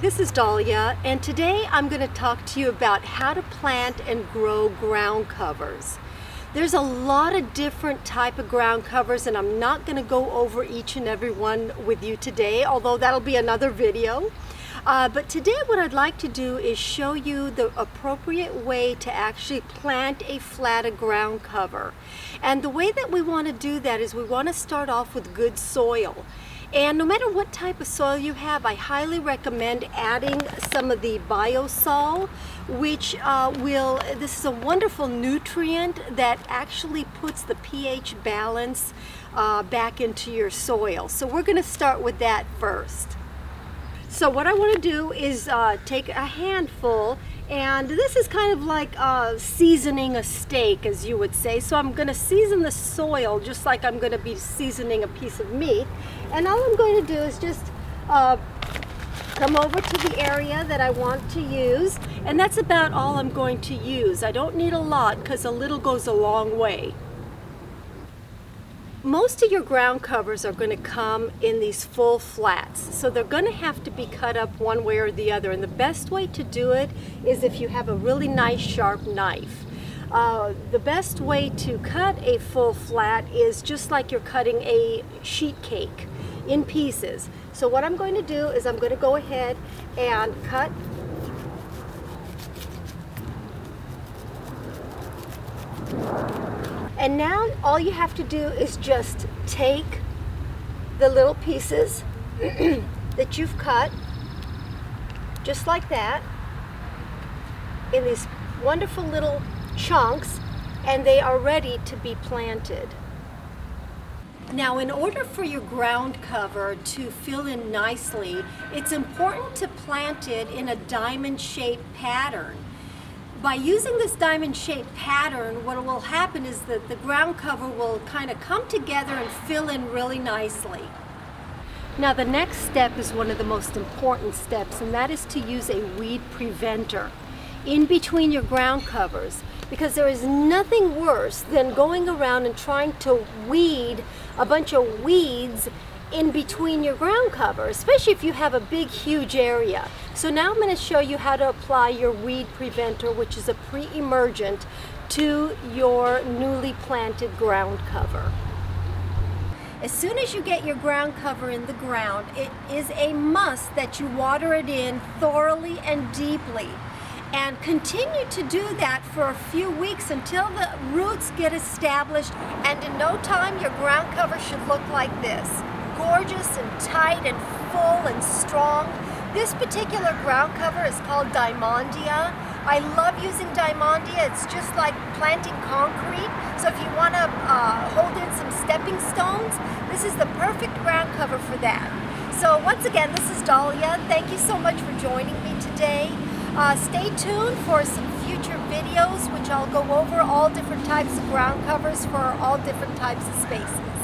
this is Dalia, and today I'm going to talk to you about how to plant and grow ground covers. There's a lot of different type of ground covers, and I'm not going to go over each and every one with you today, although that'll be another video. But today what I'd like to do is show you the appropriate way to actually plant a flat ground cover. And the way that we want to do that is we want to start off with good soil. And no matter what type of soil you have, I highly recommend adding some of the biosol, which this is a wonderful nutrient that actually puts the pH balance back into your soil. So we're going to start with that first. So what I want to do is take a handful, and this is kind of like seasoning a steak, as you would say. So I'm going to season the soil just like I'm going to be seasoning a piece of meat. And all I'm going to do is just come over to the area that I want to use. And that's about all I'm going to use. I don't need a lot because a little goes a long way. Most of your ground covers are going to come in these full flats, so they're going to have to be cut up one way or the other, and the best way to do it is if you have a really nice sharp knife. The best way to cut a full flat is just like you're cutting a sheet cake in pieces. So what I'm going to do is I'm going to go ahead and cut and now all you have to do is just take the little pieces that you've cut, just like that, in these wonderful little chunks, and they are ready to be planted. Now, in order for your ground cover to fill in nicely, it's important to plant it in a diamond-shaped pattern. By using this diamond-shaped pattern, what will happen is that the ground cover will kind of come together and fill in really nicely. Now, the next step is one of the most important steps, and that is to use a weed preventer in between your ground covers, because there is nothing worse than going around and trying to weed a bunch of weeds in between your ground cover, especially if you have a big, huge area. So now I'm going to show you how to apply your weed preventer, which is a pre-emergent, to your newly planted ground cover. As soon as you get your ground cover in the ground, it is a must that you water it in thoroughly and deeply. And continue to do that for a few weeks until the roots get established, and in no time your ground cover should look like this. Gorgeous and tight and full and strong. This particular ground cover is called Diamondia. I love using Diamondia. It's just like planting concrete. So if you want to hold in some stepping stones, this is the perfect ground cover for that. So once again, this is Dalia. Thank you so much for joining me today. Stay tuned for some future videos, which I'll go over all different types of ground covers for all different types of spaces.